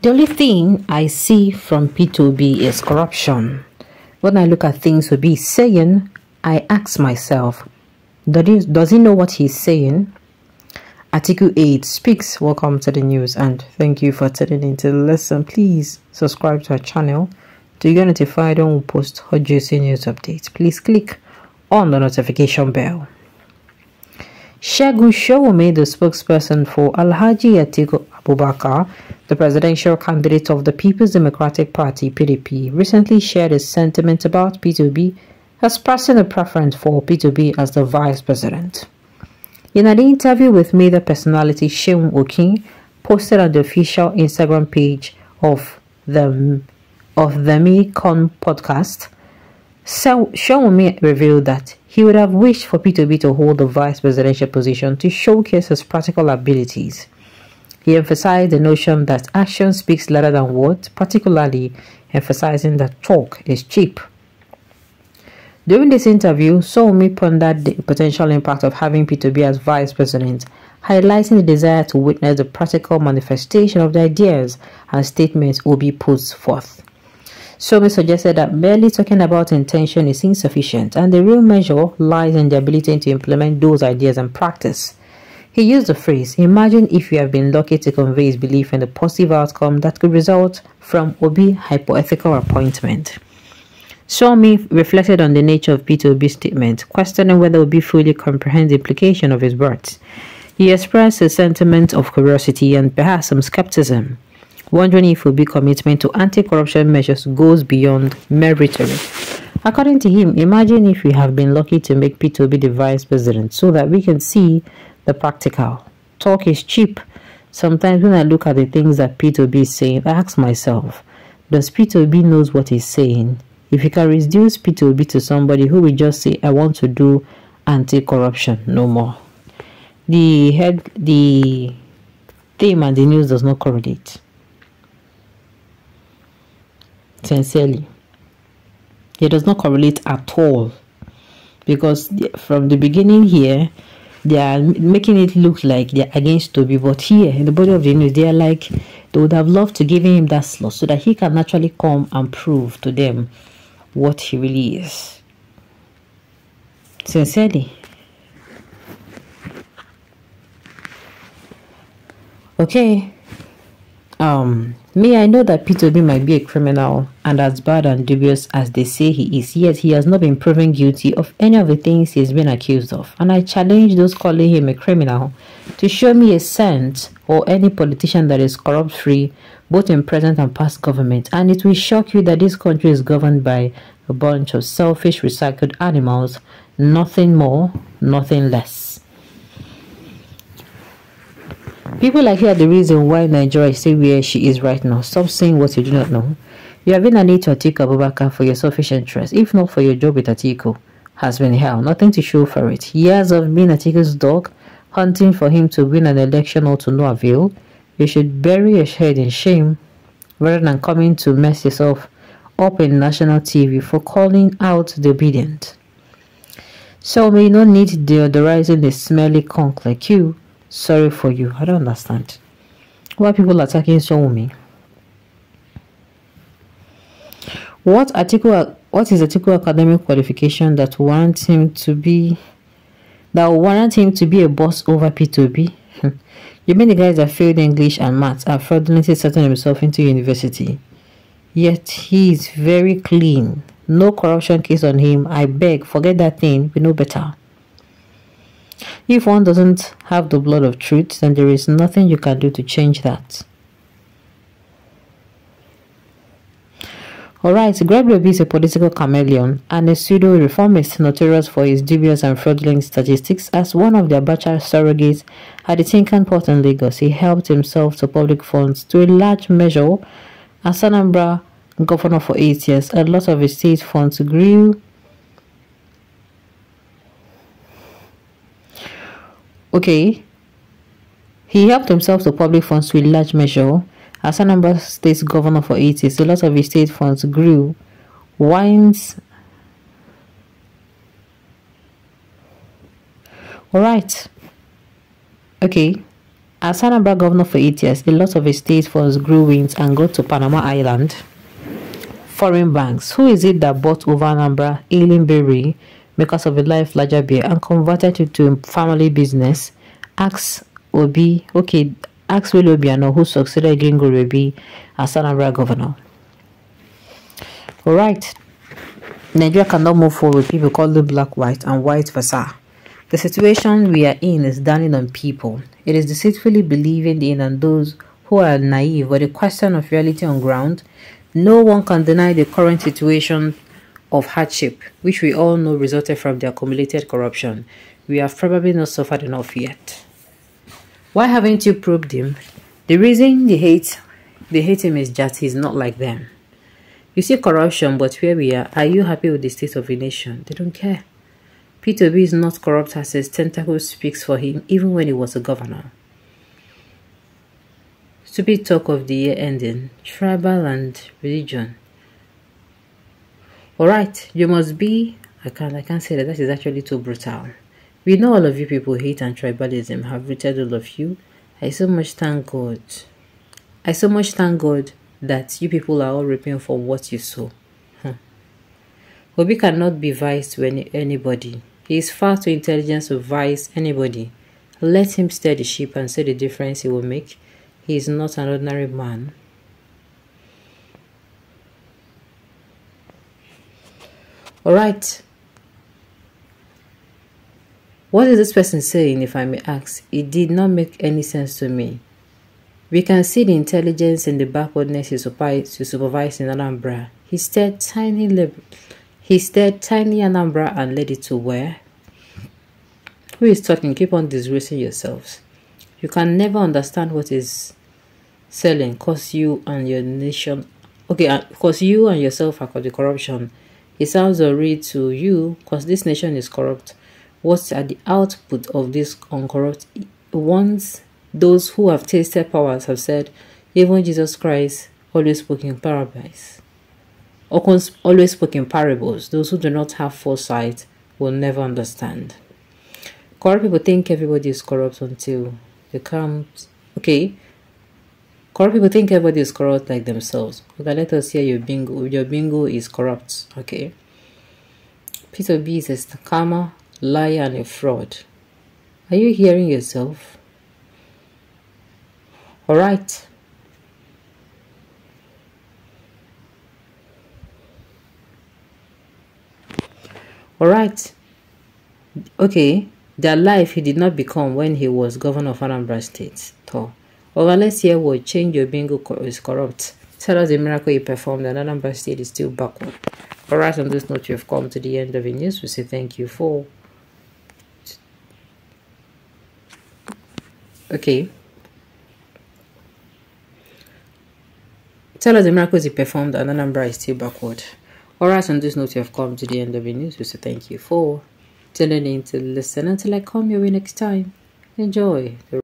The only thing I see from P2B is corruption. When I look at things Obi is saying, I ask myself, does he know what he's saying? Atiku'S speaks. Welcome to the news and thank you for tuning in to listen. Please subscribe to our channel to get notified when we post hot juicy news updates. Please click on the notification bell. Segun Showunmi, the spokesperson for Alhaji Atiku Abubakar, the presidential candidate of the People's Democratic Party (PDP), recently shared his sentiment about P2B, expressing a preference for P2B as the vice president. In an interview with media personality Seun Okin, posted on the official Instagram page of the Mekong podcast, Showunmi revealed that he would have wished for P2B to hold the vice presidential position to showcase his practical abilities. He emphasized the notion that action speaks louder than words, particularly emphasizing that talk is cheap. During this interview, Showunmi pondered the potential impact of having P2B as vice president, highlighting the desire to witness the practical manifestation of the ideas and statements Obi puts forth. Showunmi suggested that merely talking about intention is insufficient, and the real measure lies in the ability to implement those ideas in practice. He used the phrase, "Imagine if you have been lucky to convey his belief in the positive outcome that could result from Obi's hypothetical appointment." Showunmi reflected on the nature of P2B's statement, questioning whether Obi fully comprehends the implication of his words. He expressed a sentiment of curiosity and perhaps some skepticism, wondering if Obi's commitment to anti-corruption measures goes beyond mere rhetoric. According to him, imagine if we have been lucky to make P2B the vice president so that we can see the practical. Talk is cheap. Sometimes when I look at the things that P2B is saying, I ask myself, does P2B knows what he's saying? If you can reduce P2B to somebody who will just say, I want to do anti-corruption, no more. The theme and the news does not correlate. Sincerely. It does not correlate at all. Because from the beginning here, they are making it look like they're against Toby, but here in the body of the news, they are like they would have loved to give him that slot so that he can naturally come and prove to them what he really is. Sincerely. Okay. Me, I know that P2B might be a criminal and as bad and dubious as they say he is, yet he has not been proven guilty of any of the things he has been accused of. And I challenge those calling him a criminal to show me a cent or any politician that is corrupt-free, both in present and past government. And it will shock you that this country is governed by a bunch of selfish, recycled animals, nothing more, nothing less. People like you are the reason why Nigeria is still where she is right now. Stop saying what you do not know. You have been a need to Atiku Abubakar for your selfish interest. If not for your job with Atiku, has been hell. Nothing to show for it. Years of being Atiku's dog, hunting for him to win an election or to no avail. You should bury your head in shame rather than coming to mess yourself up in national TV for calling out the obedient. So may not need deodorizing the smelly conch like you. Sorry for you. I don't understand why people are attacking Showunmi. What is Atiku's academic qualification that warrants him to be a boss over P2B? You mean the guys that failed English and maths are fraudulently setting himself into university? Yet he is very clean. No corruption case on him. I beg, forget that thing. We know better. If one doesn't have the blood of truth, then there is nothing you can do to change that. Alright, Gregory Obi is a political chameleon and a pseudo-reformist notorious for his dubious and fraudulent statistics. As one of the Abacha surrogates at the Tinkan Port in Lagos, he helped himself to public funds to a large measure. As Anambra governor for 8 years, a lot of his state funds grew. Okay, he helped himself to public funds to a large measure. As Anambra State governor for 8 years, a lot of his state funds grew. Wines. Alright. Okay. As Anambra governor for 8 years, a lot of his state funds grew wings and got to Panama Island. Foreign banks. Who is it that bought over Anambra, Aileen Berry, makers of a life larger beer, and converted it to a family business? Ask Obi, okay, ask Willie Obiano, who succeeded Gringo Obi as Anambra governor. Alright, Nigeria cannot move forward with people called the black, white, and white versa. The situation we are in is dawning on people. It is deceitfully believing in and those who are naive, but the question of reality on ground. No one can deny the current situation of hardship, which we all know resulted from the accumulated corruption. We have probably not suffered enough yet. Why haven't you probed him? The reason they hate him is that he's not like them. You see corruption, but where we are you happy with the state of the nation? They don't care. P2B is not corrupt as his tentacles speaks for him, even when he was a governor. Stupid talk of the year ending, tribal and religion. Alright, you must be, I can't say that is actually too brutal. We know all of you people hate and tribalism have rooted all of you. I so much thank God that you people are all reaping for what you sow. Obi cannot be vice to anybody. He is far too intelligent to vice anybody. Let him steer the ship and see the difference he will make. He is not an ordinary man. Alright. What is this person saying, if I may ask? It did not make any sense to me. We can see the intelligence and the backwardness he supervised in Anambra. He stared tiny Anambra and led it to where? Who is talking? Keep on disgracing yourselves. You can never understand what is selling because you and your nation, because you and yourself are called the corruption. It sounds alright to you because this nation is corrupt. What's at the output of this uncorrupt ones? Those who have tasted powers have said, even Jesus Christ always spoke in parables. Always spoke in parables. Those who do not have foresight will never understand. Corrupt people think everybody is corrupt until they come. Okay. Corrupt people think everybody is corrupt like themselves. Okay, let us hear your bingo. Your bingo is corrupt. Okay. P2B is a scammer, liar, and a fraud. Are you hearing yourself? Alright. Alright. Okay. Their life he did not become when he was governor of Anambra State. Let's hear what change your bingo is corrupt. Tell us the miracle he performed and Anambra State is still backward. Alright, on this note, you have come to the end of the news. We say thank you for. Okay. Tell us the miracles he performed and Anambra is still backward. Alright, on this note, you have come to the end of the news. We say thank you for tuning in to listen. Until I come your way next time. Enjoy the